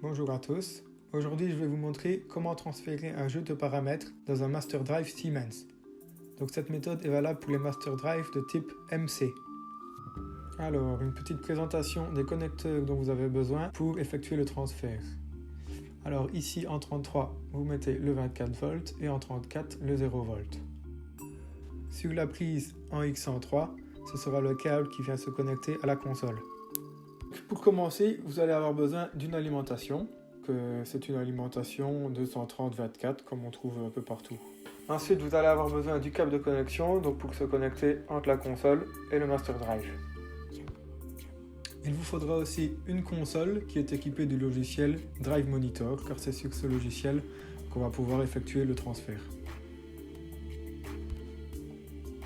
Bonjour à tous, aujourd'hui je vais vous montrer comment transférer un jeu de paramètres dans un Master Drive Siemens. Donc cette méthode est valable pour les Master Drive de type MC. Alors, une petite présentation des connecteurs dont vous avez besoin pour effectuer le transfert. Alors ici en 33, vous mettez le 24V et en 34, le 0V. Sur la prise en X103, ce sera le câble qui vient se connecter à la console. Pour commencer, vous allez avoir besoin d'une alimentation, que c'est une alimentation 230-24 comme on trouve un peu partout. Ensuite, vous allez avoir besoin du câble de connexion, donc pour se connecter entre la console et le Master Drive. Il vous faudra aussi une console qui est équipée du logiciel Drive Monitor, car c'est sur ce logiciel qu'on va pouvoir effectuer le transfert.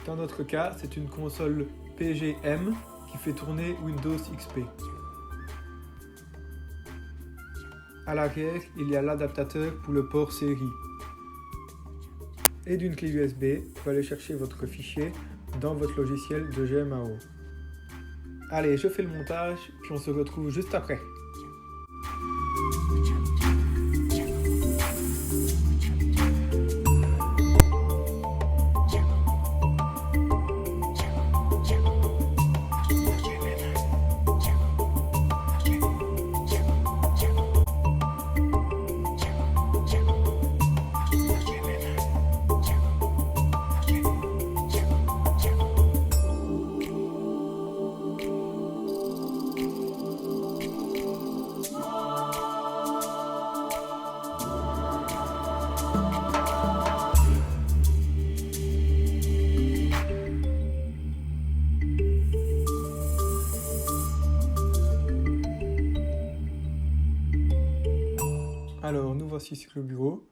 Dans notre cas, c'est une console PGM qui fait tourner Windows XP. À l'arrière, il y a l'adaptateur pour le port série. Et d'une clé USB pour aller chercher votre fichier dans votre logiciel de GMAO. Allez, je fais le montage, puis on se retrouve juste après. Alors, nous voici sur le bureau.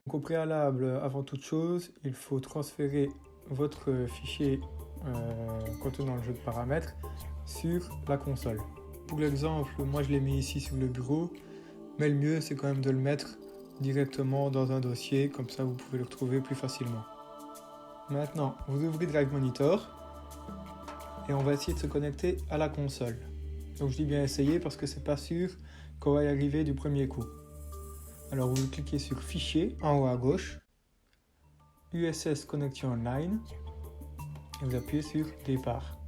Donc, au préalable, avant toute chose, il faut transférer votre fichier contenant le jeu de paramètres sur la console. Pour l'exemple, moi je l'ai mis ici sur le bureau, mais le mieux c'est quand même de le mettre directement dans un dossier, comme ça vous pouvez le retrouver plus facilement. Maintenant, vous ouvrez Drive Monitor et on va essayer de se connecter à la console. Donc je dis bien essayer parce que c'est pas sûr qu'on va y arriver du premier coup. Alors vous cliquez sur Fichier en haut à gauche, USS Connection Online, et vous appuyez sur Départ.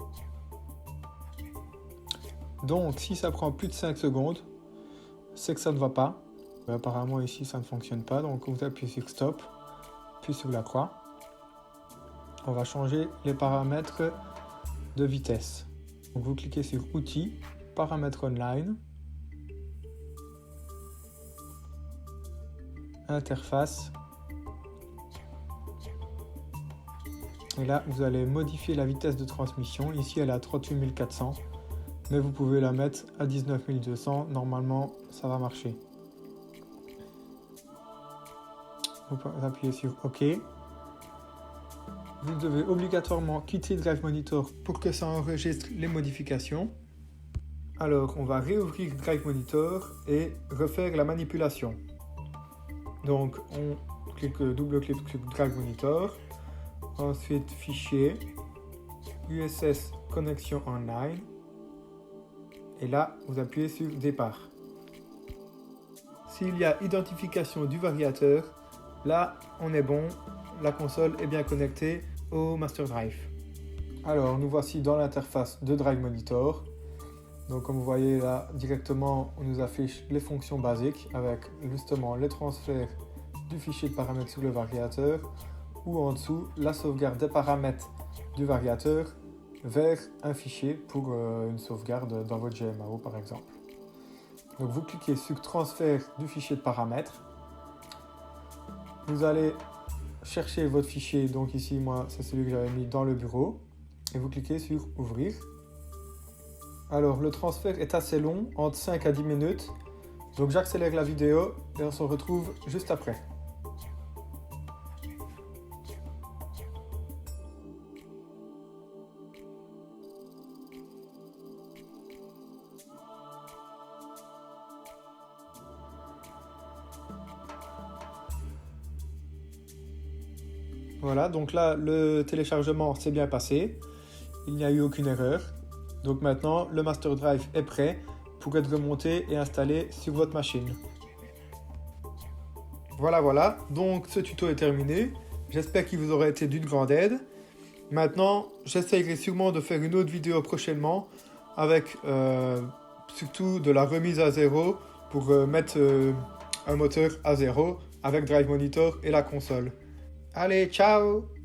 Donc si ça prend plus de 5 secondes, c'est que ça ne va pas. Apparemment ici ça ne fonctionne pas, donc vous appuyez sur Stop, puis sur la croix. On va changer les paramètres de vitesse. Donc vous cliquez sur Outils, Paramètres Online, Interface, et là vous allez modifier la vitesse de transmission. Ici elle est à 38 400, mais vous pouvez la mettre à 19 200, normalement ça va marcher. Vous appuyez sur OK. Vous devez obligatoirement quitter Drive Monitor pour que ça enregistre les modifications. Alors on va réouvrir Drive Monitor et refaire la manipulation. Donc on double-clique sur Drive Monitor, ensuite Fichier, USS Connection Online, et là vous appuyez sur Départ. S'il y a identification du variateur, là on est bon, la console est bien connectée au Master Drive. Alors nous voici dans l'interface de Drive Monitor. Donc comme vous voyez là, directement on nous affiche les fonctions basiques avec justement les transferts du fichier de paramètres sur le variateur, ou en dessous la sauvegarde des paramètres du variateur vers un fichier pour une sauvegarde dans votre GMAO par exemple. Donc vous cliquez sur transfert du fichier de paramètres. Vous allez chercher votre fichier, donc ici moi c'est celui que j'avais mis dans le bureau, et vous cliquez sur ouvrir. Alors le transfert est assez long, entre 5 à 10 minutes, donc j'accélère la vidéo et on se retrouve juste après. Voilà, donc là le téléchargement s'est bien passé, il n'y a eu aucune erreur. Donc maintenant le Master Drive est prêt pour être remonté et installé sur votre machine. Voilà, donc ce tuto est terminé. J'espère qu'il vous aura été d'une grande aide. Maintenant, j'essayerai sûrement de faire une autre vidéo prochainement avec surtout de la remise à zéro pour mettre un moteur à zéro avec Drive Monitor et la console. Allez, ciao!